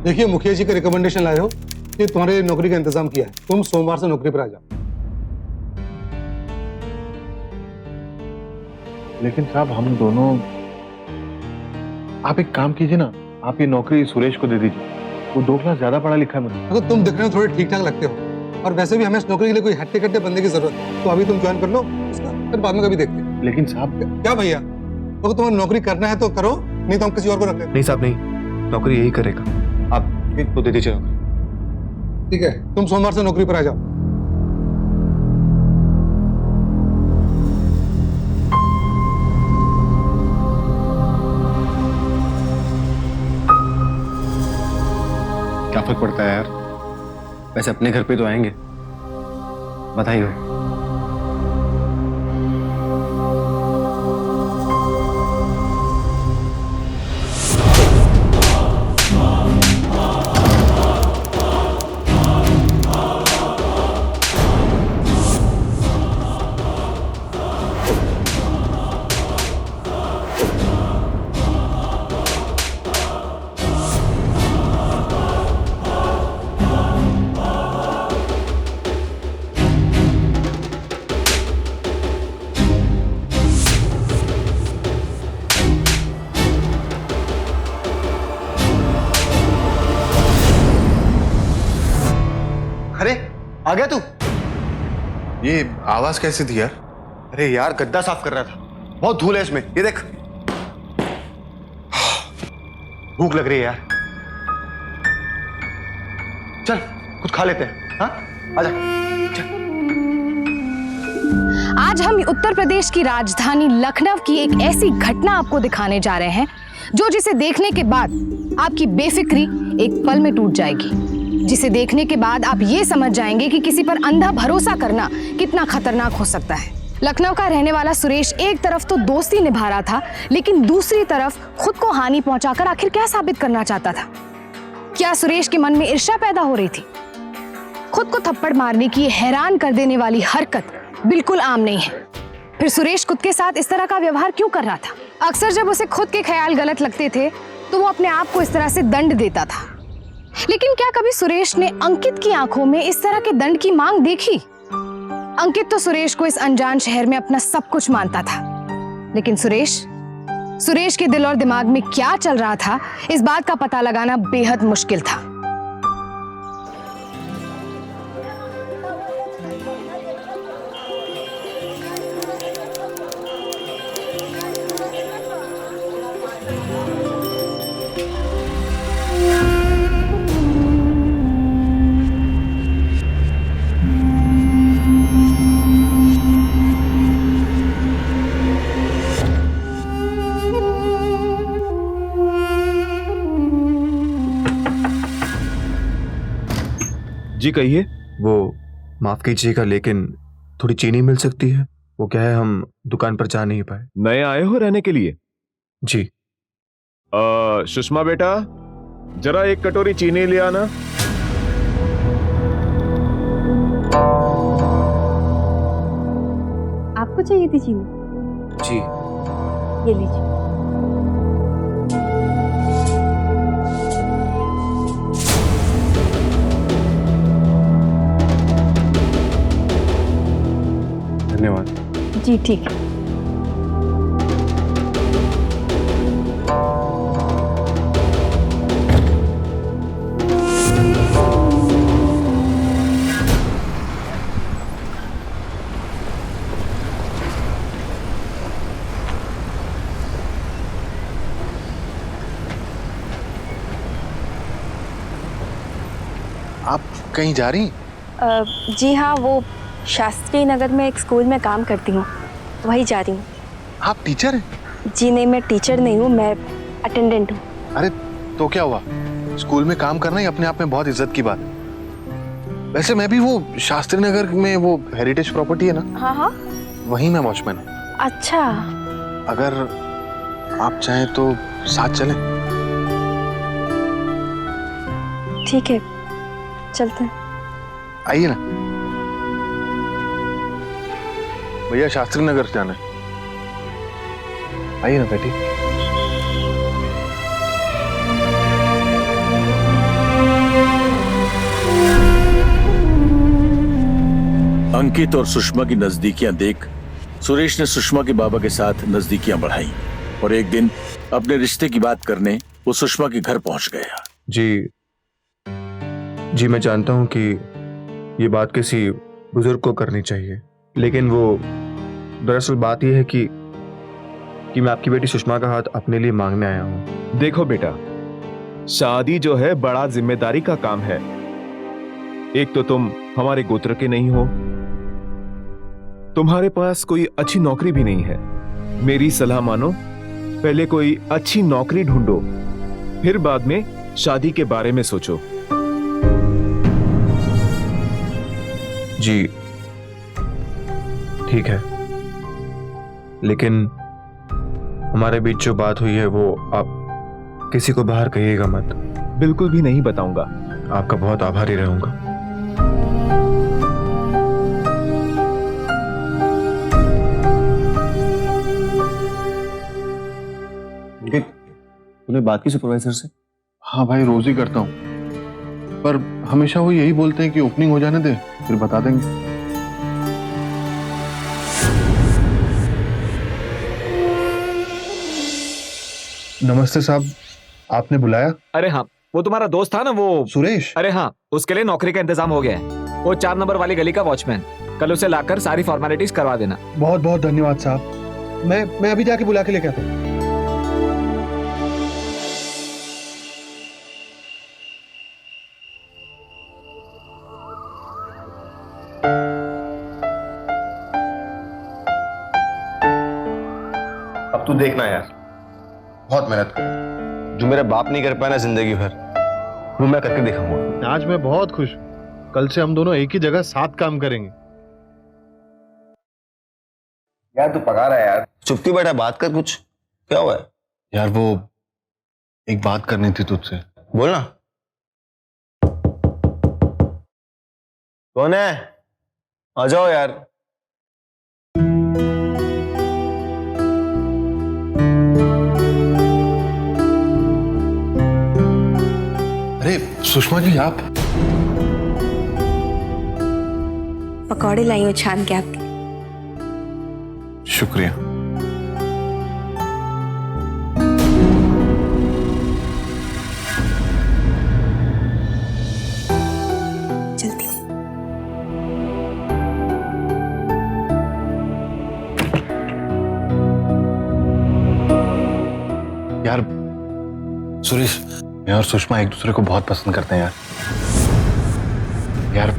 देखिए, मुखिया जी का रिकमेंडेशन लाए हो कि तुम्हारे नौकरी का इंतजाम किया है, तुम सोमवार से नौकरी पर आ जाओ। लेकिन साहब हम दोनों, आप एक काम कीजिए ना, आप ये नौकरी सुरेश को दे दीजिए, वो 2 क्लास ज्यादा पढ़ा लिखा है मुझे। अगर तुम दिखने में थोड़े ठीक ठाक लगते हो, और वैसे भी हमें इस नौकरी के लिए कोई हट्टे कट्टे बंदे की जरूरत है, तो अभी तुम ज्वाइन कर लो, उसका फिर बाद में कभी देखते हैं। लेकिन साहब क्या भैया, तो तुम्हें नौकरी करना है तो करो, नहीं तो हम किसी और को रख लेते। नहीं साहब नहीं, नौकरी यही करेगा, आप तो दे दीजिए नौकरी। ठीक है, तुम सोमवार से नौकरी पर आ जाओ। क्या फर्क पड़ता है यार, वैसे अपने घर पे तो आएंगे। बधाई हो। अरे आ गया तू? ये आवाज कैसी थी यार? अरे यार गद्दा साफ कर रहा था, बहुत धूल है इसमें, ये देख। भूख लग रही है यार, चल कुछ खा लेते हैं। हाँ आजा चल। आज हम उत्तर प्रदेश की राजधानी लखनऊ की एक ऐसी घटना आपको दिखाने जा रहे हैं जो जिसे देखने के बाद आपकी बेफिक्री एक पल में टूट जाएगी, जिसे देखने के बाद आप ये समझ जाएंगे कि किसी पर अंधा भरोसा करना कितना खतरनाक हो सकता है। लखनऊ का रहने वाला सुरेश एक तरफ तो दोस्ती निभा रहा था, लेकिन दूसरी तरफ खुद को हानि पहुंचाकर आखिर क्या साबित करना चाहता था? क्या सुरेश के मन में ईर्ष्या पैदा हो रही थी? खुद को थप्पड़ मारने की हैरान कर देने वाली हरकत बिल्कुल आम नहीं है। फिर सुरेश खुद के साथ इस तरह का व्यवहार क्यों कर रहा था? अक्सर जब उसे खुद के ख्याल गलत लगते थे तो वो अपने आप को इस तरह से दंड देता था, लेकिन क्या कभी सुरेश ने अंकित की आंखों में इस तरह के दंड की मांग देखी? अंकित तो सुरेश को इस अनजान शहर में अपना सब कुछ मानता था, लेकिन सुरेश के दिल और दिमाग में क्या चल रहा था, इस बात का पता लगाना बेहद मुश्किल था। जी कहिए। वो माफ कीजिएगा, लेकिन थोड़ी चीनी मिल सकती है? वो क्या है, हम दुकान पर जा नहीं पाए। नए आए हो रहने के लिए? जी। सुषमा बेटा, जरा एक कटोरी चीनी ले आना। आपको चाहिए थी चीनी? जी। ये लीजिए। धन्यवाद। जी ठीक है। आप कहीं जा रही? जी हाँ, वो शास्त्री नगर में एक स्कूल में काम करती हूँ, वही जा रही हूँ। आप टीचर हैं? जी नहीं, मैं टीचर नहीं हूँ, मैं अटेंडेंट हूँ। अरे तो क्या हुआ, स्कूल में काम करना ही अपने आप में बहुत इज्जत की बात है। वैसे मैं भी वो शास्त्री नगर में वो हेरिटेज प्रॉपर्टी है ना, हाँ हाँ। वहीं मैं वॉचमैन हूँ। अच्छा। अगर आप चाहें तो साथ चलें। ठीक है, चलते हैं। आइए ना भैया, शास्त्री नगर जाना है। आइए ना बेटी। अंकित और सुषमा की नजदीकियां देख सुरेश ने सुषमा के बाबा के साथ नजदीकियां बढ़ाई और एक दिन अपने रिश्ते की बात करने वो सुषमा के घर पहुंच गया। जी मैं जानता हूं कि ये बात किसी बुजुर्ग को करनी चाहिए, लेकिन वो दरअसल बात यह है कि मैं आपकी बेटी सुषमा का हाथ अपने लिए मांगने आया हूं। देखो बेटा, शादी जो है बड़ा जिम्मेदारी का काम है। एक तो तुम हमारे गोत्र के नहीं हो, तुम्हारे पास कोई अच्छी नौकरी भी नहीं है। मेरी सलाह मानो, पहले कोई अच्छी नौकरी ढूंढो, फिर बाद में शादी के बारे में सोचो। जी ठीक है, लेकिन हमारे बीच जो बात हुई है वो आप किसी को बाहर कहिएगा मत। बिल्कुल भी नहीं बताऊंगा। आपका बहुत आभारी रहूंगा। तूने बात की सुपरवाइजर से? हाँ भाई, रोज ही करता हूँ, पर हमेशा वो यही बोलते हैं कि ओपनिंग हो जाने दे, फिर बता देंगे। नमस्ते साहब, आपने बुलाया? अरे हाँ, वो तुम्हारा दोस्त था ना, वो सुरेश। अरे हाँ, उसके लिए नौकरी का इंतजाम हो गया है। वो 4 नंबर वाली गली का वॉचमैन, कल उसे लाकर सारी फॉर्मेलिटीज करवा देना। बहुत बहुत धन्यवाद साहब। मैं अभी जाके बुला के लेके आता हूँ। अब तू देखना यार, बहुत मेहनत कर, जो मेरा बाप नहीं कर पाया ना जिंदगी भर, वो मैं करके दिखाऊंगा। आज मैं बहुत खुश हूँ। कल से हम दोनों एक ही जगह साथ काम करेंगे। यार तू पका रहा है यार, चुप क्यों बैठा? बात कर, कुछ क्या हुआ है? यार वो एक बात करनी थी तुझसे। बोलना। कौन है? आ जाओ यार। अरे सुषमा जी, आप? पकौड़े लाई हूँ छान के आपके। शुक्रिया। चलती हूँ। यार सुरेश, मैं और सुषमा एक दूसरे को बहुत पसंद करते हैं यार। यार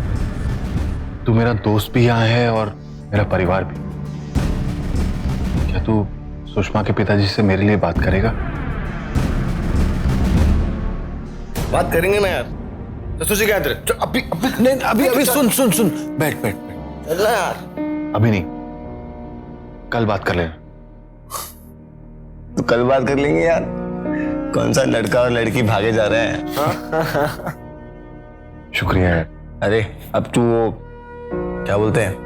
तू मेरा दोस्त भी यहाँ है और मेरा परिवार भी। क्या तू सुषमा के पिताजी से मेरे लिए बात करेगा? बात करेंगे ना यार। तो तुझे क्या तेरे? अभी अभी नहीं, अभी सुन बैठ बैठ बैठ। चलना यार। अभी नहीं, कल बात कर लेना। तो कल बात कर लेंगे यार। कौन सा लड़का और लड़की भागे जा रहे हैं? शुक्रिया यार। अरे अब तू वो क्या बोलते हैं,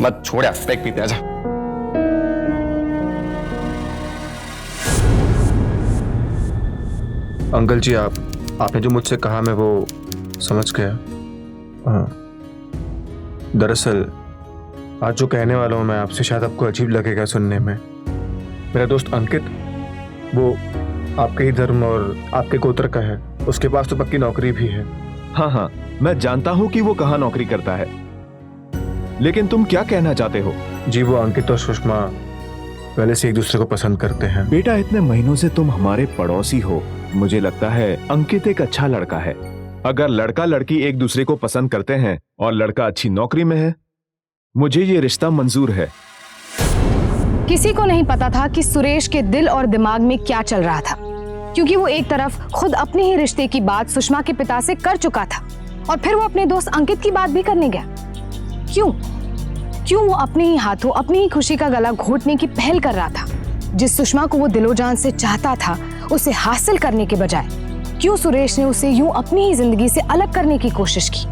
मत छोड़ यार, पैक पीते आजा। अंकल जी, आपने जो मुझसे कहा मैं वो समझ गया। हाँ, दरअसल आज जो कहने वाला हूँ मैं आपसे, शायद आपको अजीब लगेगा सुनने में। मेरा दोस्त अंकित, वो आपके ही धर्म और आपके गोत्र का है। उसके पास तो पक्की नौकरी भी है। हाँ, मैं जानता हूँ कि वो कहाँ नौकरी करता है, लेकिन तुम क्या कहना चाहते हो? जी, वो अंकित और सुषमा पहले से एक दूसरे को पसंद करते हैं। बेटा, इतने महीनों से तुम हमारे पड़ोसी हो, मुझे लगता है अंकित एक अच्छा लड़का है। अगर लड़का लड़की एक दूसरे को पसंद करते हैं और लड़का अच्छी नौकरी में है, मुझे ये रिश्ता मंजूर है। किसी को नहीं पता था कि सुरेश के दिल और दिमाग में क्या चल रहा था, क्योंकि वो एक तरफ खुद अपने ही रिश्ते की बात सुषमा के पिता से कर चुका था और फिर वो अपने दोस्त अंकित की बात भी करने गया। क्यों वो अपने ही हाथों अपनी ही खुशी का गला घोटने की पहल कर रहा था? जिस सुषमा को वो दिलोजान से चाहता था, उसे हासिल करने के बजाय क्यों सुरेश ने उसे यूं अपनी ही जिंदगी से अलग करने की कोशिश की?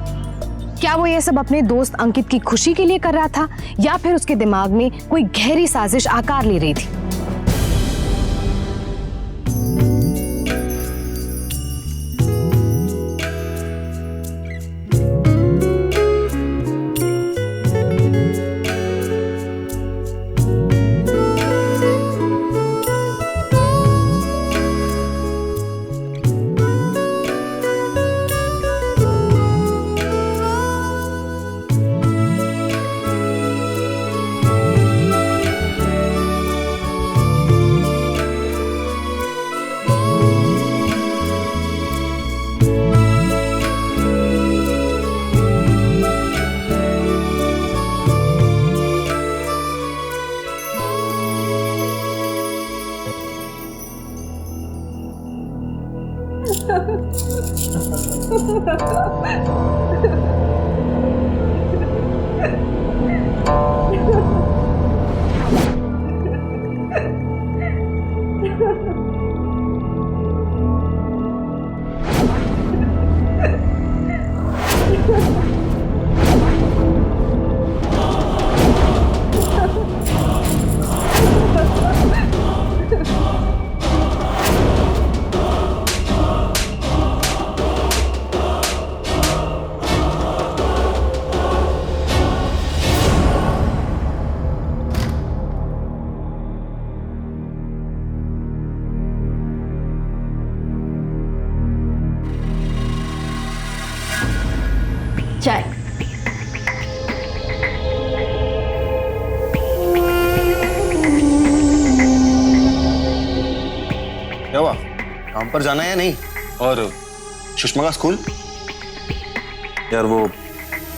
क्या वो ये सब अपने दोस्त अंकित की खुशी के लिए कर रहा था, या फिर उसके दिमाग में कोई गहरी साजिश आकार ले रही थी? काम पर जाना है या नहीं? और सुषमा का स्कूल? यार वो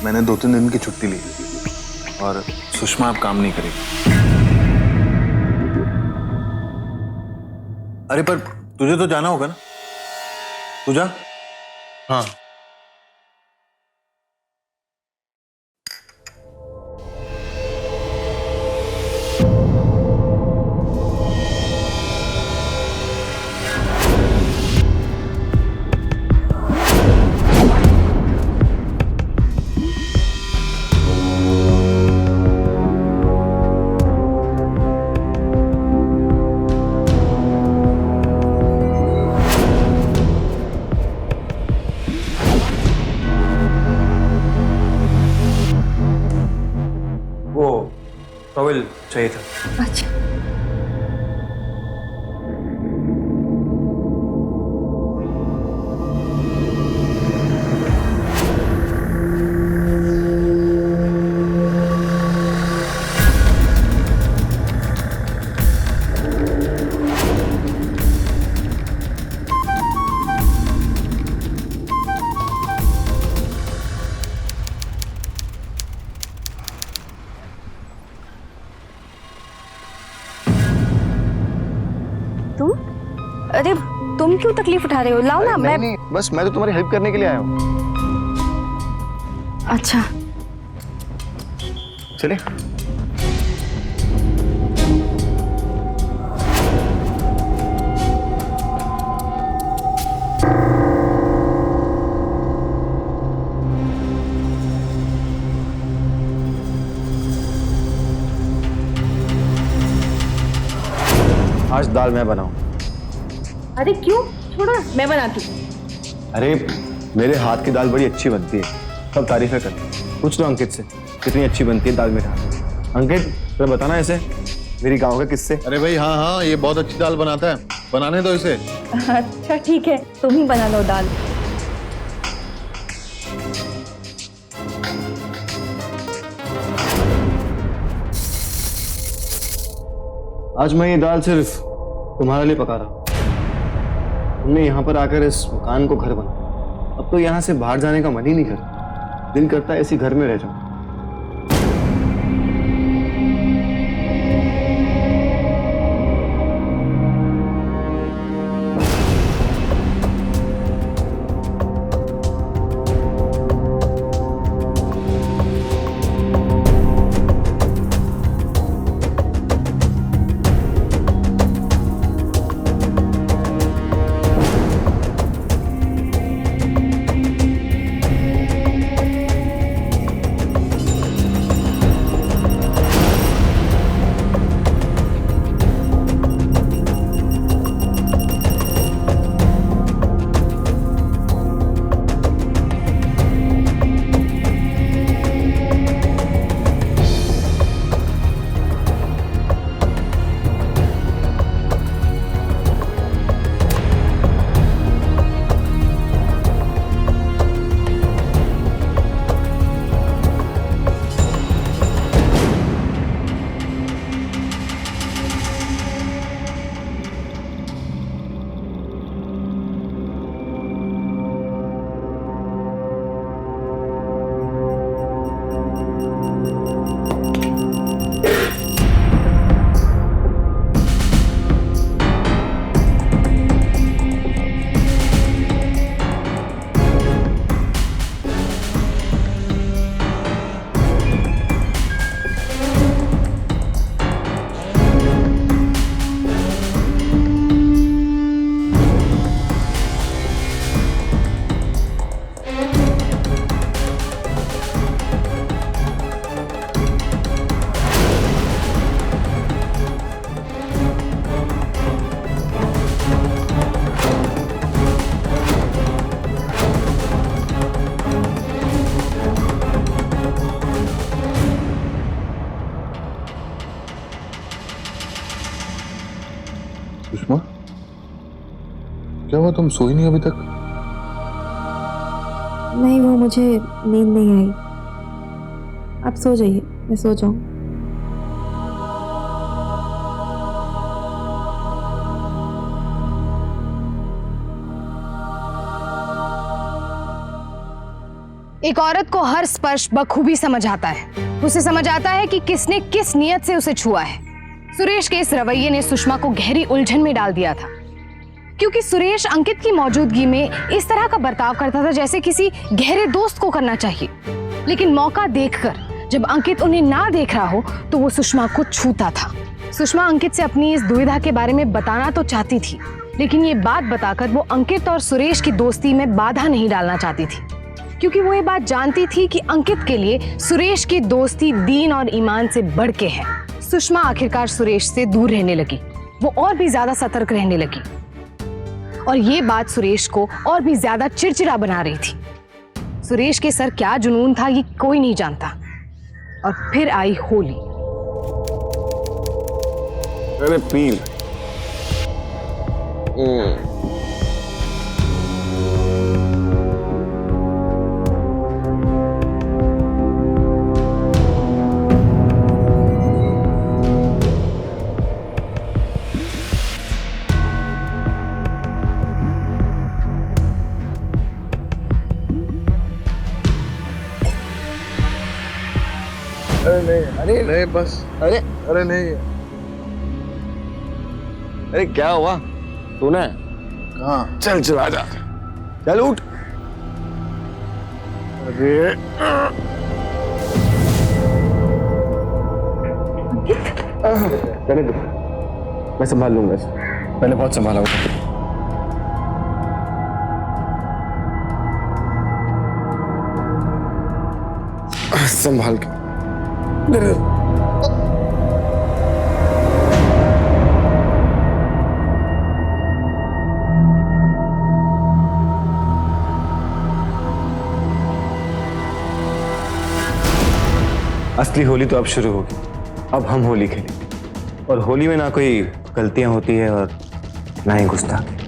मैंने 2-3 दिन की छुट्टी ली और सुषमा अब काम नहीं करेगी। अरे पर तुझे तो जाना होगा ना, तू जा। हाँ। वो टॉवेल चाहिए था। अच्छा। तुम? अरे तुम क्यों तकलीफ उठा रहे हो? लाओ ना। मैं नहीं, बस मैं तो तुम्हारी हेल्प करने के लिए आया हूँ। अच्छा। चले। आज दाल मैं बनाऊं। अरे क्यों? छोड़ो, मैं बनाती हूँ। अरे मेरे हाथ की दाल बड़ी अच्छी बनती है, सब तारीफें करते हैं। पूछ लो अंकित से कितनी अच्छी बनती है दाल मेरे हाथ। अंकित तो बताना ऐसे मेरी गांव का किससे। अरे भाई हाँ हाँ, ये बहुत अच्छी दाल बनाता है, बनाने दो इसे। अच्छा ठीक है, तुम ही बना लो दाल। आज मैं ये दाल सिर्फ तुम्हारे लिए पका रहा हूँ। तुमने यहाँ पर आकर इस मकान को घर बना, अब तो यहाँ से बाहर जाने का मन ही नहीं करता। दिल करता है इसी घर में रह जाऊं। सुषमा, क्या हुआ, तुम सोई नहीं अभी तक? नहीं, वो मुझे नींद नहीं आई। आप सो जाइए, मैं सो जाऊं। एक औरत को हर स्पर्श बखूबी समझ आता है। उसे समझ आता है कि किसने किस नियत से उसे छुआ है। सुरेश के इस रवैये ने सुषमा को गहरी उलझन में डाल दिया था, क्योंकि सुरेश अंकित की मौजूदगी में इस तरह का बर्ताव करता था जैसे किसी गहरे दोस्त को करना चाहिए। लेकिन मौका देखकर जब अंकित उन्हें ना देख रहा हो तो वो सुषमा को छूता था। सुषमा अंकित से अपनी इस दुविधा के बारे में बताना तो चाहती थी, लेकिन ये बात बताकर वो अंकित और सुरेश की दोस्ती में बाधा नहीं डालना चाहती थी, क्योंकि वो ये बात जानती थी कि अंकित के लिए सुरेश की दोस्ती दीन और ईमान से बढ़ के है। सुषमा आखिरकार सुरेश से दूर रहने लगी। वो और भी ज्यादा सतर्क रहने लगी और ये बात सुरेश को और भी ज्यादा चिड़चिड़ा बना रही थी। सुरेश के सर क्या जुनून था ये कोई नहीं जानता। और फिर आई होली। अरे पील। अरे नहीं बस। अरे अरे नहीं। अरे क्या हुआ? तूने कहाँ? चल चल आजा, चल उठ। अरे रहने दो, मैं संभाल लूंगा इसे। मैंने बहुत संभाला होगा। संभाल के। असली होली तो अब शुरू होगी। अब हम होली खेलेंगे और होली में ना कोई गलतियां होती है और ना ही गुस्ताखी।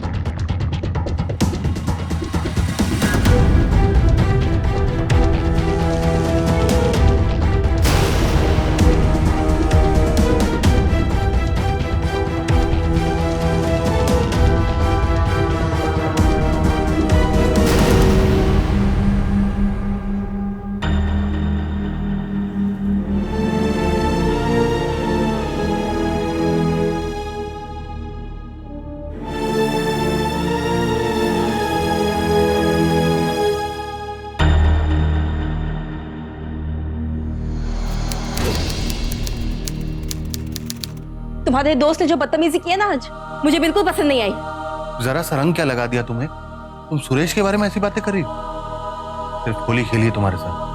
तुम्हारे दोस्त ने जो बदतमीजी की है ना आज, मुझे बिल्कुल पसंद नहीं आई। जरा सा रंग क्या लगा दिया तुम्हें? तुम सुरेश के बारे में ऐसी बातें कर रही हो? सिर्फ होली खेली है तुम्हारे साथ।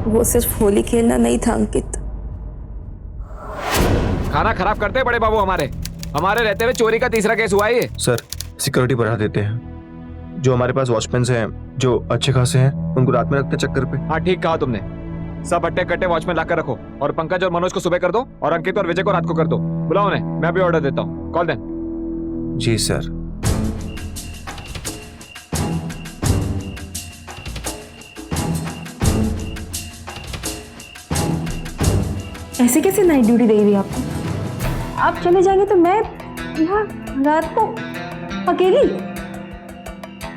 वो सिर्फ होली खेलना नहीं था अंकित। खाना खराब करते हैं बड़े बाबू हमारे रहते हुए चोरी का तीसरा केस हुआ है ये। सर सिक्योरिटी बढ़ा देते हैं। जो हमारे पास वॉचमैन हैं जो अच्छे खासे हैं उनको रात में रखते चक्कर पे। हाँ ठीक कहा तुमने। सब अट्टे कट्टे वॉचमैन लाकर रखो और पंकज और मनोज को सुबह कर दो और अंकित और विजय को रात को कर दो। बुलाओ उन्हें, मैं अभी ऑर्डर देता हूँ। कॉल दें। जी सर। ऐसे कैसे नाइट ड्यूटी दे रही आपको? आप चले जाएंगे तो मैं यहाँ रात को अकेली?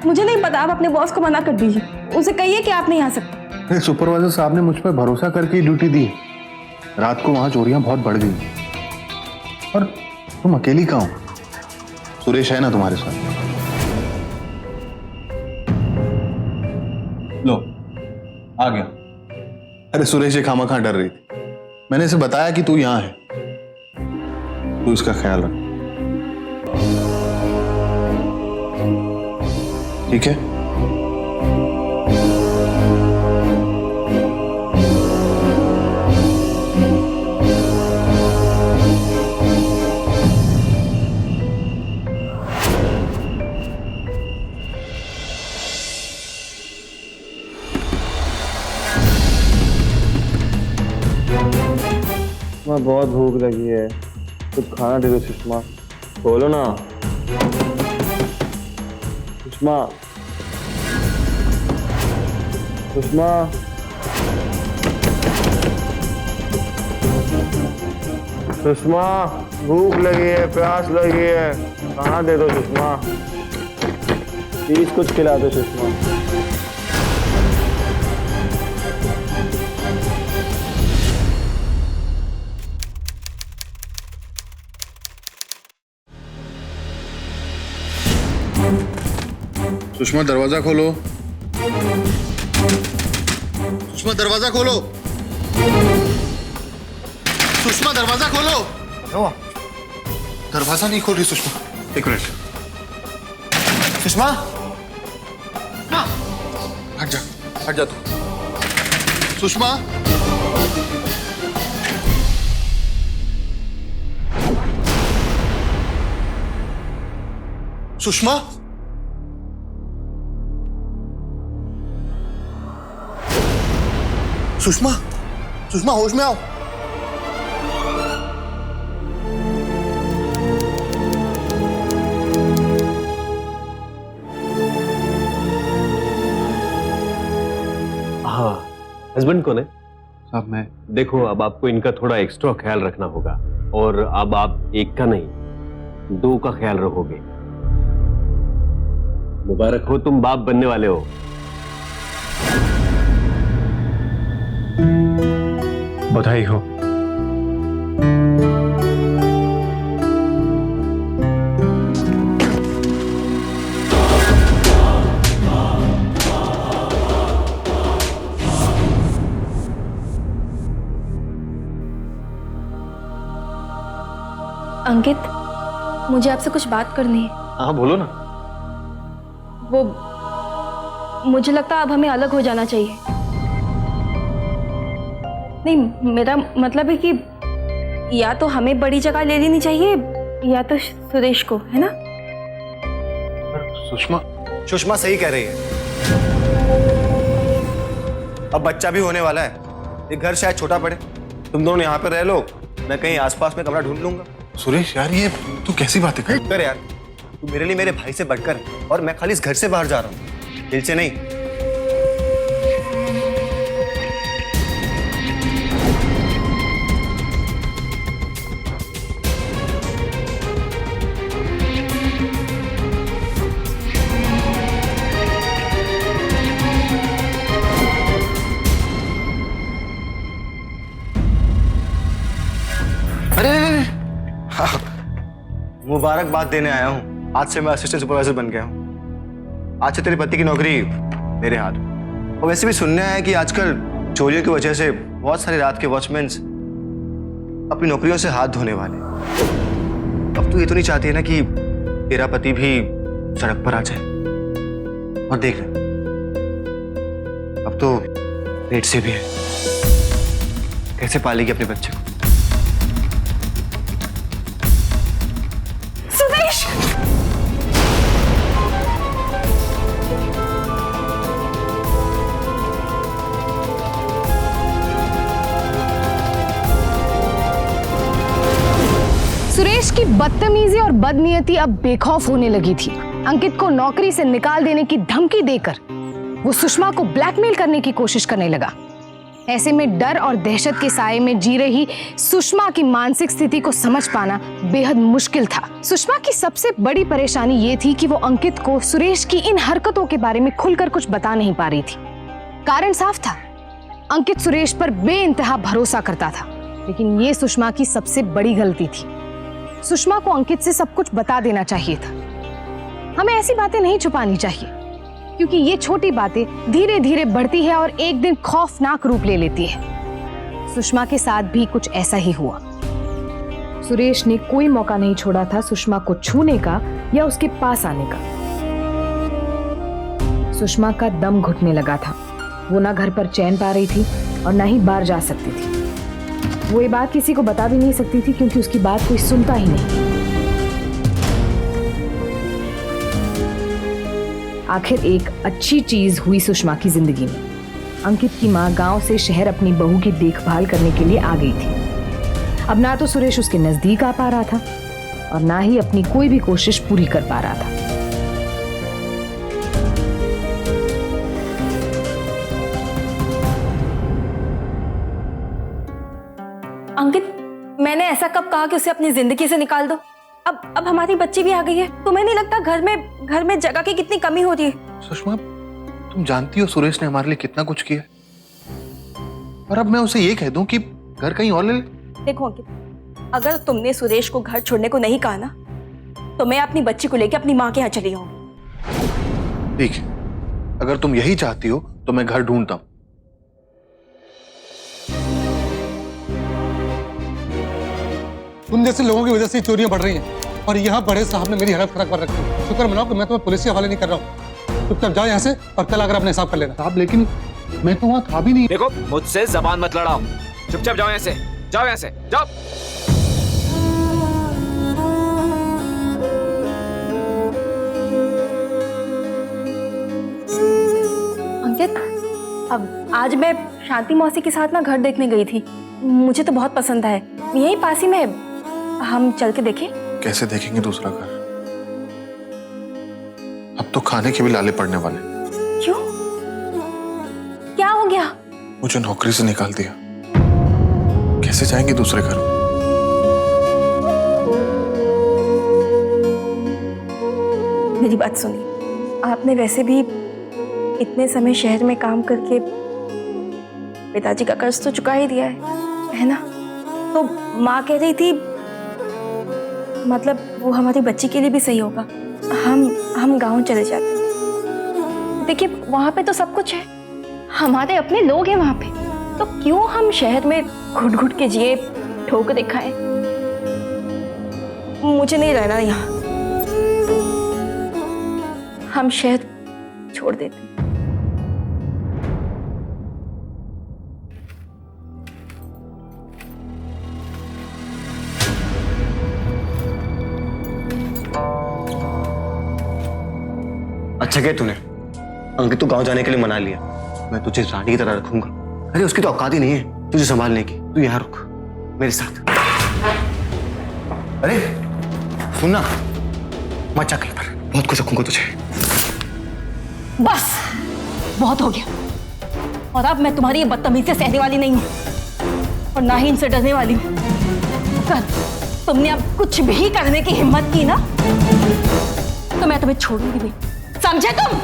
मुझे नहीं पता, आप अपने बॉस को मना कर दीजिए, उसे कहिए कि आप नहीं आ सकते। सुपरवाइजर साहब ने मुझ पर भरोसा करके ड्यूटी दी। रात को वहां चोरियां बहुत बढ़ गई और तुम अकेली कहाँ हो? सुरेश है ना तुम्हारे साथ? लो आ गया। अरे सुरेश ये खामा डर रही थी। मैंने इसे बताया कि तू यहां है, तू इसका ख्याल रख, ठीक है? सुषमा बहुत भूख लगी है, कुछ खाना दे दो सुषमा। बोलो ना सुषमा। सुषमा, सुषमा, भूख लगी है, प्यास लगी है, कहाँ दे दो सुषमा, प्लीज कुछ खिला दो सुषमा। सुषमा दरवाजा खोलो। सुषमा दरवाजा खोलो। सुषमा दरवाजा खोलो। दरवाजा नहीं खोल रही सुषमा। एक मिनट। सुषमा, हट जा तू। सुषमा, सुषमा, सुषमा, सुषमा होश में आओ। हाँ, हस्बैंड कौन है? साहब मैं देखो, अब आपको इनका थोड़ा एक्स्ट्रा ख्याल रखना होगा और अब आप एक का नहीं 2 का ख्याल रखोगे। मुबारक हो, तुम बाप बनने वाले हो। बधाई हो। अंकित, मुझे आपसे कुछ बात करनी है। हाँ बोलो ना। वो मुझे लगता है अब हमें अलग हो जाना चाहिए। नहीं, मेरा मतलब है कि या तो हमें बड़ी जगह ले लेनी चाहिए या तो सुरेश को, है ना? सुषमा, सुषमा सही कह रही है। अब बच्चा भी होने वाला है, ये घर शायद छोटा पड़े, तुम दोनों यहाँ पे रह लो, मैं कहीं आसपास में कमरा ढूंढ लूंगा। सुरेश यार, ये तू कैसी बातें कर? कर यार, तू मेरे लिए मेरे भाई से बढ़कर है और मैं खाली इस घर से बाहर जा रहा हूँ, दिल से नहीं। मुबारकबाद देने आया हूँ, आज से मैं असिस्टेंट सुपरवाइजर बन गया हूँ। आज से तेरे पति की नौकरी मेरे हाथ में। और वैसे भी सुनने आया है कि आजकल चोरियों की वजह से बहुत सारे रात के वॉचमैन अपनी नौकरियों से हाथ धोने वाले। अब तू ये तो नहीं चाहती है ना कि तेरा पति भी सड़क पर आ जाए? और देख ले, अब तो पेट से भी है, कैसे पालेगी अपने बच्चे को? सुरेश की बदतमीजी और बदनीयती अब बेखौफ होने लगी थी। अंकित को नौकरी से निकाल देने की धमकी देकर वो सुषमा को ब्लैकमेल करने की कोशिश करने लगा। ऐसे में डर और दहशत के साए में जी रही सुषमा की मानसिक स्थिति को समझ पाना बेहद मुश्किल था। सुषमा की सबसे बड़ी परेशानी ये थी कि वो अंकित को सुरेश की इन हरकतों के बारे में खुलकर कुछ बता नहीं पा रही थी। कारण साफ था, अंकित सुरेश पर बेइंतहा भरोसा करता था, लेकिन ये सुषमा की सबसे बड़ी गलती थी। सुषमा को अंकित से सब कुछ बता देना चाहिए था। हमें ऐसी बातें नहीं छुपानी चाहिए, क्योंकि ये छोटी बातें धीरे धीरे बढ़ती है और एक दिन खौफनाक रूप ले लेती है। सुषमा के साथ भी कुछ ऐसा ही हुआ। सुरेश ने कोई मौका नहीं छोड़ा था सुषमा को छूने का या उसके पास आने का। सुषमा का दम घुटने लगा था। वो ना घर पर चैन पा रही थी और ना ही बाहर जा सकती थी। वो ये बात किसी को बता भी नहीं सकती थी, क्योंकि उसकी बात कोई सुनता ही नहीं। आखिर एक अच्छी चीज हुई सुषमा की जिंदगी में। अंकित की माँ गांव से शहर अपनी बहू की देखभाल करने के लिए आ गई थी। अब ना तो सुरेश उसके नजदीक आ पा रहा था और ना ही अपनी कोई भी कोशिश पूरी कर पा रहा था। अंकित, मैंने ऐसा कब कहा कि उसे अपनी जिंदगी से निकाल दो? अब हमारी बच्ची भी आ गई है। तुम्हें नहीं लगता घर में जगह की कितनी कमी हो रही है? सुषमा, तुम जानती हो सुरेश ने हमारे लिए कितना कुछ किया, और अब मैं उसे ये कह दूं कि घर कहीं और ले ले? देखो अंकित, अगर तुमने सुरेश को घर छोड़ने को नहीं कहा ना, तो मैं अपनी बच्ची को लेकर अपनी माँ के यहाँ चली जाऊंगी। ठीक है, अगर तुम यही चाहती हो तो मैं घर ढूंढता हूं। तुम जैसे लोगों की वजह से चोरियां बढ़ रही हैं और यहाँ बड़े साहब ने मेरी हालत खराब कर रखी है। शुक्र मनाओ कि मैं तुम्हें पुलिस के हवाले नहीं कर रहा हूँ। चुपचाप जाओ यहाँ से और कल आकर अपने हिसाब कर लेना। साहब लेकिन मैं तो वहां था भी नहीं। देखो, मुझसे जबान मत लड़ाओ, चुपचाप जाओ यहाँ से, जाओ यहाँ से, जाओ। अंकित, अब आज मैं शांति मौसी के साथ ना घर देखने गई थी। मुझे तो बहुत पसंद है, यहीं पास ही में है। हम चल के देखें? कैसे देखेंगे दूसरा घर? अब तो खाने के भी लाले पड़ने वाले। क्यों? क्या हो गया? मुझे नौकरी से निकाल दिया, कैसे जाएंगे दूसरे घर? मेरी बात सुनिए, आपने वैसे भी इतने समय शहर में काम करके पिताजी का कर्ज तो चुका ही दिया है ना? तो माँ कह रही थी, मतलब वो हमारी बच्ची के लिए भी सही होगा, हम गांव चले जाते हैं। देखिए, वहां पे तो सब कुछ है, हमारे अपने लोग हैं वहां पे, तो क्यों हम शहर में घुट घुट के जिए, ठोकर खाएं? मुझे नहीं रहना यहाँ, हम शहर छोड़ देते हैं। अच्छा किया तूने, अंकित तो गांव जाने के लिए मना लिया। मैं तुझे रानी की तरह रखूंगा। अरे उसकी तो औकात ही नहीं है तुझे संभालने की। तू यहाँ रुक मेरे साथ। अरे सुनना, मत जा कहीं पर, बहुत कुछ रखूंगा तुझे। बस बहुत हो गया, और अब मैं तुम्हारी ये बदतमीजी से सहने वाली नहीं हूं, और ना ही इनसे डरने वाली हूं। अगर तुमने अब कुछ भी करने की हिम्मत की ना, तो मैं तुम्हें छोड़ूंगी नहीं, समझे तुम?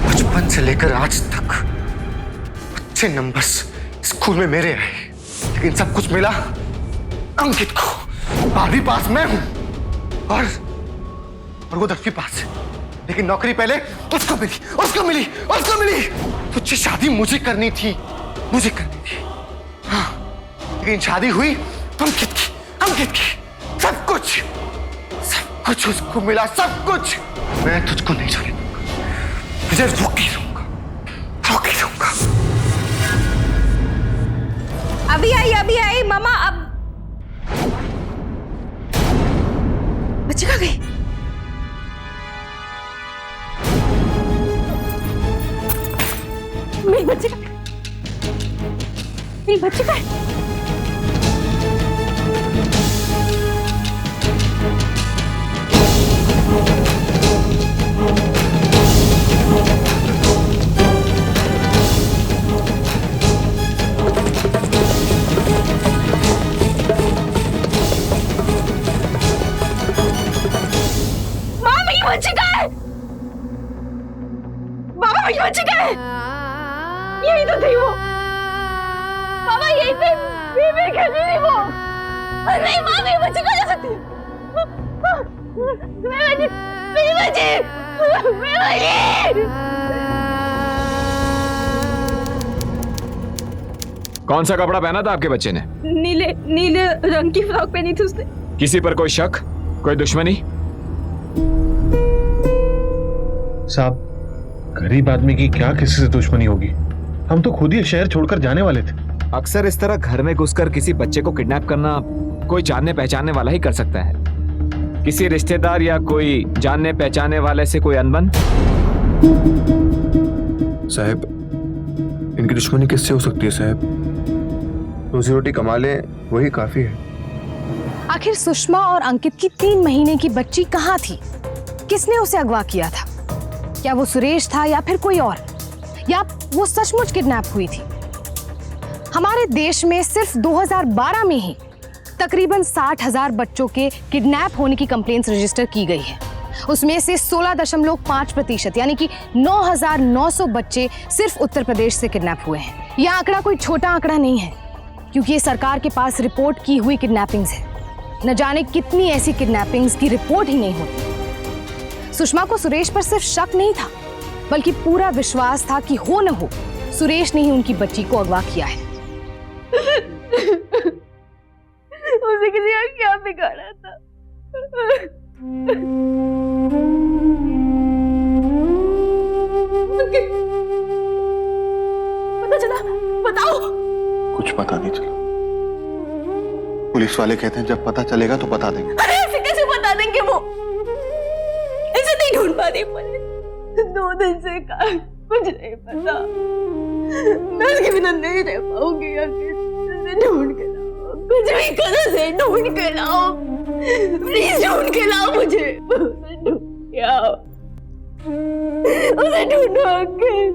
बचपन से लेकर आज तक अच्छे नंबर्स स्कूल में मेरे आए, लेकिन सब कुछ मिला अंकित को। 12वीं पास मैं हूं और वो 10वीं पास है, लेकिन नौकरी पहले उसको मिली। तुझसे शादी मुझे करनी थी। हाँ, लेकिन शादी हुई अंकित की। सब कुछ उसको मिला, सब कुछ। मैं तुझको नहीं छोड़ूंगा, तुझे रोक ही दूंगा। अभी आई मामा। अब बच्ची कहाँ गई? मेरी बच्ची कहाँ है? बच्ची कहाँ है? यही तो थी वो। पापा यही पे मेरे घर में थी वो। नहीं माँ, मेरी बच्ची कहाँ जा सकती? मेरी बच्ची। कौन सा कपड़ा पहना था आपके बच्चे ने? नीले रंग की फ्रॉक पहनी थी उसने। किसी पर कोई शक, कोई दुश्मनी? साहब, गरीब आदमी की क्या किसी से दुश्मनी होगी? हम तो खुद ही शहर छोड़कर जाने वाले थे। अक्सर इस तरह घर में घुसकर किसी बच्चे को किडनैप करना कोई जानने पहचानने वाला ही कर सकता है। किसी रिश्तेदार या कोई जानने पहचानने वाले से कोई अनबन? साहब, इनकी दुश्मनी किससे हो सकती है साहब? रोजी रोटी कमा ले, वही काफी है। आखिर सुषमा और अंकित की 3 महीने की बच्ची कहाँ थी? किसने उसे अगवा किया था? क्या वो सुरेश था या फिर कोई और? या वो सचमुच किडनैप हुई थी। हमारे देश में सिर्फ 2012 में ही तकरीबन 60,000 बच्चों के किडनैप होने की कंप्लेंट्स रजिस्टर की गई है। उसमें से 16.5% यानी कि 9,900 बच्चे सिर्फ उत्तर प्रदेश से किडनैप हुए हैं। यह आंकड़ा कोई छोटा आंकड़ा नहीं है, क्योंकि ये सरकार के पास रिपोर्ट की हुई किडनैपिंग्स है। न जाने कितनी ऐसी किडनैपिंग्स की रिपोर्ट ही नहीं होती। सुषमा को सुरेश पर सिर्फ शक नहीं था, बल्कि पूरा विश्वास था कि हो न हो सुरेश ने ही उनकी बच्ची को अगवा किया है। उसे किसी और क्या बिगाड़ा था? पता चला? बताओ। कुछ पता नहीं चला। पुलिस वाले कहते हैं जब पता चलेगा तो बता देंगे। अरे ऐसे कैसे बता देंगे वो? ऐसे नहीं ढूंढ पा रही पुलिस। 2 दिन से कहा कुछ नहीं पता। मैं उसके बिना नहीं रह पाऊंगी। ढूंढ के लाओ, कुछ भी करो से ढूंढ के लाओ। प्लीज ढूंढ के लाओ मुझे। उसे ढूंढ के आओ। उसे ढूंढो अंकित।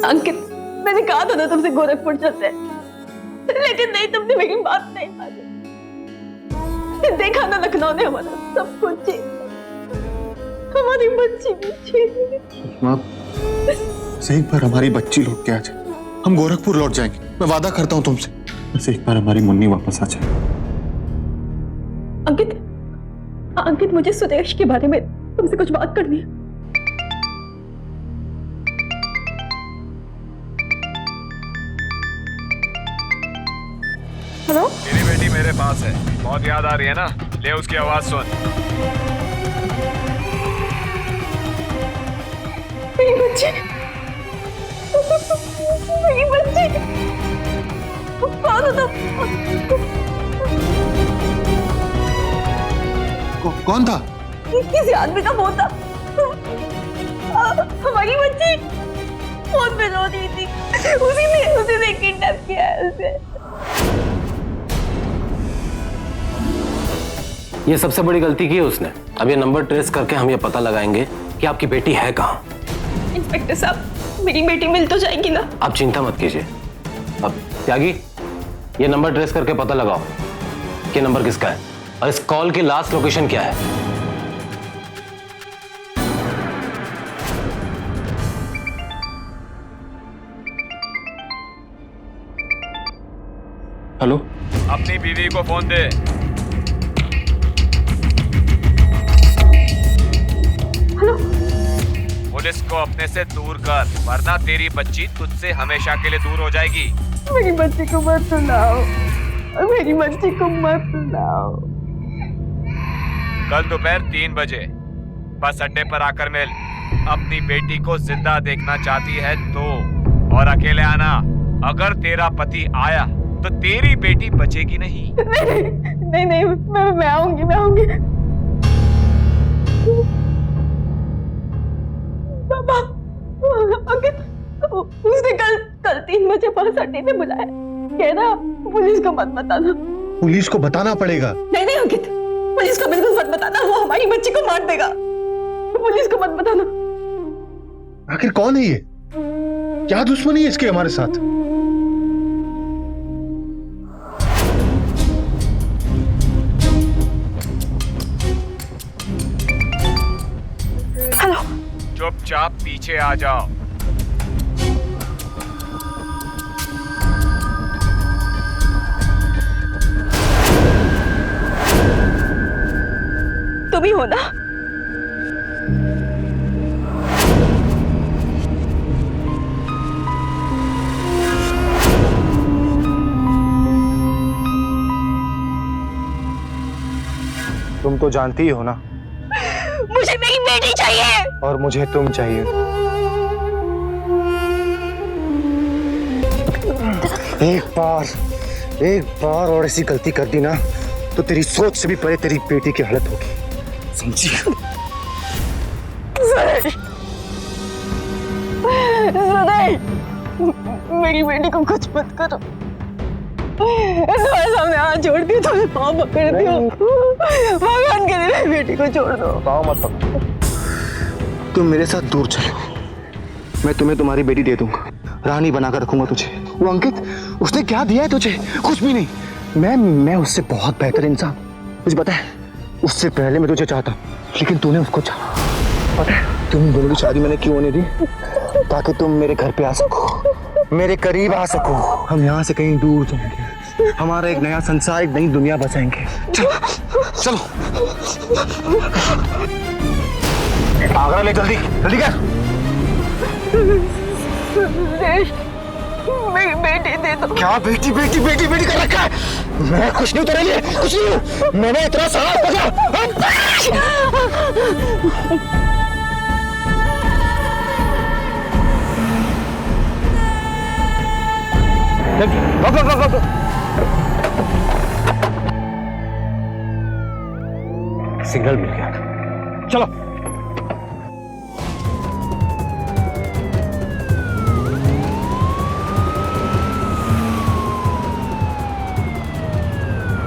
अंकित, मैंने कहा था ना तुमसे गोरखपुर चलते हैं, लेकिन नहीं, तुमने मेरी बात नहीं मानी। देखा ना लखनऊ ने हमारा सब कुछ छीन लिया। हमारी बच्ची भी छीन ली। सुषमा, बस एक बार हमारी बच्ची लौट के आ जाए, हम गोरखपुर लौट जाएंगे। मैं वादा करता हूँ तुमसे, बस एक बार हमारी मुन्नी वापस आ जाए। अंकित, मुझे सुरेश के बारे में तुमसे कुछ बात करनी है। हेलो? मेरी बेटी मेरे पास है, बहुत याद आ रही है ना? ले उसकी आवाज सुन। मेरी बच्ची, मेरी बच्ची, कौन हो तुम? कौन था? किसी आदमी का फोन था। हमारी बच्ची फोन पे रो रही थी। उसी ने किडनैप किया है उसे। ये सबसे बड़ी गलती की है उसने। अब ये नंबर ट्रेस करके हम ये पता लगाएंगे कि आपकी बेटी है कहाँ। इंस्पेक्टर साहब, मेरी बेटी मिल तो जाएगी ना? आप चिंता मत कीजिए। अब त्यागी, ये नंबर ट्रेस करके पता लगाओ कि नंबर किसका है और इस कॉल की लास्ट लोकेशन क्या है। हेलो? अपनी बीवी को फोन दे। हेलो? पुलिस को अपने से दूर कर, वरना तेरी बच्ची तुझसे हमेशा के लिए दूर हो जाएगी। मेरी बच्ची को मत सुनाओ, मेरी बच्ची को मत सुनाओ। कल दोपहर 3 बजे बस अड्डे पर आकर मिल। अपनी बेटी को जिंदा देखना चाहती है तो, और अकेले आना। अगर तेरा पति आया तो तेरी बेटी बचेगी नहीं। नहीं, मैं आऊंगी। पापा, उसने कल 3 बजे बस अड्डे पे बुलाया। कह रहा पुलिस को मत बताना। पुलिस को बताना पड़ेगा। नहीं अंकित, पुलिस को बिल्कुल मत बताना। वो हमारी बच्ची को मार देगा। पुलिस को मत बताना। आखिर कौन है ये? क्या दुश्मनी है इसकी हमारे साथ? हेलो? चुपचाप पीछे आ जाओ। तुम ही हो ना? तुम तो जानती ही हो ना, मुझे मेरी बेटी चाहिए। और मुझे तुम चाहिए। एक बार और ऐसी गलती कर दी ना तो तेरी सोच से भी परे तेरी बेटी की हालत होगी, समझी? सुरेश, सुरेश, मेरी बेटी को कुछ मत करो। तुम्हारे सामने हाथ जोड़ दिया, तुम्हें पाँव पकड़ दिया। भगवान के लिए मेरी बेटी को छोड़ दो। पाँव मत पकड़ो। तुम मेरे साथ दूर चलो, मैं तुम्हें तुम्हारी बेटी दे दूंगा, रानी बनाकर रखूंगा तुझे। वो अंकित, उसने क्या दिया है तुझे? कुछ भी नहीं। मैं उससे बहुत बेहतर इंसान। मुझे पता है, उससे पहले मैं तुझे चाहता, लेकिन तूने उसको चाहा। पता है तुम दोनों की शादी मैंने क्यों होने दी? ताकि तुम मेरे घर पे आ सको, मेरे करीब आ सको। हम यहाँ से कहीं दूर जाएंगे, हमारा एक नया संसार, एक नई दुनिया बसाएंगे। चलो चलो, आगरा ले, जल्दी जल्दी कर। सुरेश, मेरी बेटी दे दो। क्या बेटी बेटी बेटी बेटी कर रखा है? मैं कुछ नहीं तेरे लिए, कुछ नहीं हूँ। मैंने इतना सारा सिग्नल मिल गया। चलो।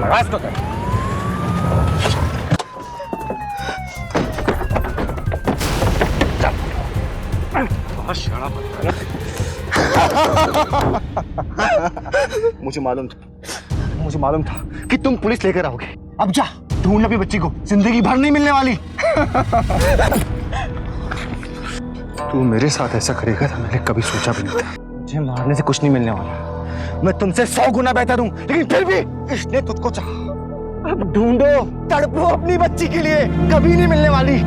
लगा तो कर। बहुत शाना बनता है। मुझे मालूम था कि तुम पुलिस लेकर आओगे। अब जा ढूंढ अपनी बच्ची को, जिंदगी भर नहीं मिलने वाली। तू मेरे साथ ऐसा करेगा था मैंने कभी सोचा भी नहीं था। मुझे मारने से कुछ नहीं मिलने वाला, मैं तुमसे 100 गुना बेहतर हूं, लेकिन फिर भी इसने तुझको चाहा। अब ढूंढो, तड़पो अपनी बच्ची के लिए, कभी नहीं मिलने वाली।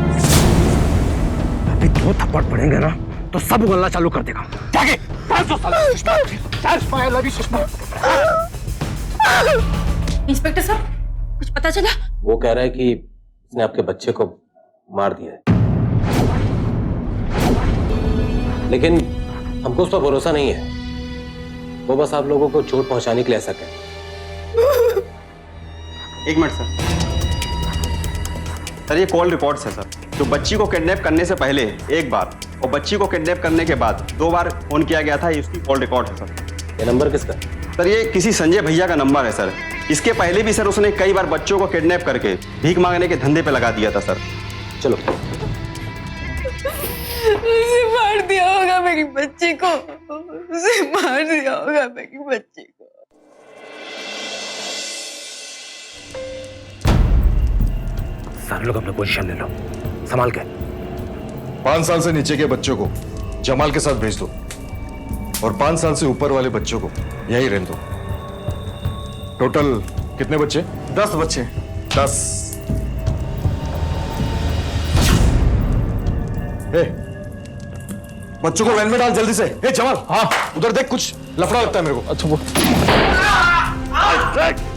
अभी 2 थप्पड़ पड़ेंगे ना तो सब उगलना चालू कर देगा। जाके 500 साल इंस्पेक्टर साहब, कुछ पता चला? वो कह रहा है कि उसने आपके बच्चे को मार दिया है, लेकिन हमको उस पर भरोसा नहीं है। वो बस आप लोगों को चोट पहुंचाने के लिए ऐसा कहे। एक मिनट सर, ये कॉल रिकॉर्ड्स है सर। तो बच्ची को किडनैप करने से पहले एक बार और बच्ची को किडनैप करने के बाद 2 बार फोन किया गया था, इसकी कॉल रिकॉर्ड है सर। ये नंबर किसका? सर ये किसी संजय भैया का नंबर है सर। इसके पहले भी सर उसने कई बार बच्चों को किडनैप करके भीख मांगने के धंधे पे लगा दिया था सर। चलो। उसे मार दिया होगा मेरी बच्ची को, उसे मार दिया होगा मेरी बच्ची को। सारे लोग अपना पोजीशन ले लो, संभाल के। 5 साल से नीचे के बच्चों को जमाल के साथ भेज दो और 5 साल से ऊपर वाले बच्चों को यहीं रहने दो। टोटल कितने बच्चे? 10 बच्चे। 10। बच्चों को वैन में डाल जल्दी से। जमाल, हाँ उधर देख, कुछ लफड़ा लगता है मेरे को। अच्छा वो,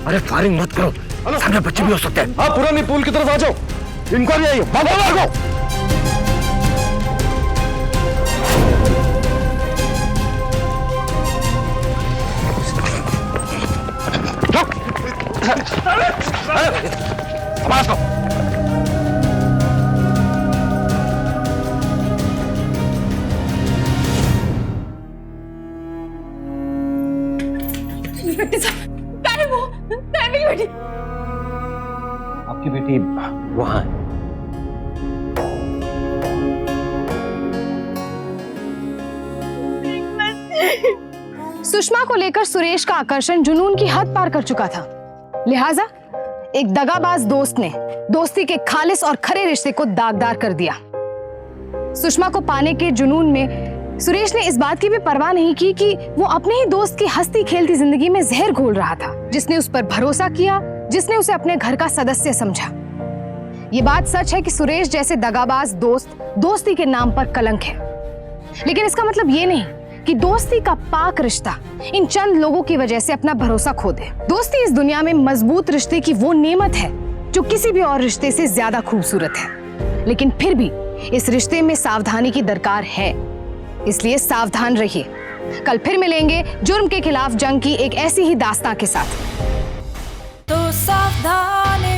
अरे फायरिंग मत करो, सामने बच्चे भी हो सकते हैं। हाँ पुरानी पुल की तरफ आ जाओ, इंक्वायरी आई है। भागो। इंस्पेक्टर साहब, कहाँ है वो? कहाँ है मेरी बेटी? आपकी बेटी वहां है। सुषमा को लेकर सुरेश का आकर्षण जुनून की हद पार कर चुका था, लिहाजा एक दगाबाज दोस्त ने दोस्ती के खालिस और खरे रिश्ते को दागदार कर दिया। सुषमा को पाने के जुनून में सुरेश ने इस बात की भी परवाह नहीं की कि वो अपने ही दोस्त की हंसती खेलती जिंदगी में जहर घोल रहा था, जिसने उस पर भरोसा किया, जिसने उसे अपने घर का सदस्य समझा। ये बात सच है कि सुरेश जैसे दगाबाज दोस्त दोस्ती के नाम पर कलंक है, लेकिन इसका मतलब ये नहीं कि दोस्ती का पाक रिश्ता इन चंद लोगों की वजह से अपना भरोसा खो दे। दोस्ती इस दुनिया में मजबूत रिश्ते की वो नेमत है जो किसी भी और रिश्ते से ज्यादा खूबसूरत है, लेकिन फिर भी इस रिश्ते में सावधानी की दरकार है, इसलिए सावधान रहिए। कल फिर मिलेंगे जुर्म के खिलाफ जंग की एक ऐसी ही दास्तां के साथ। तो सावधान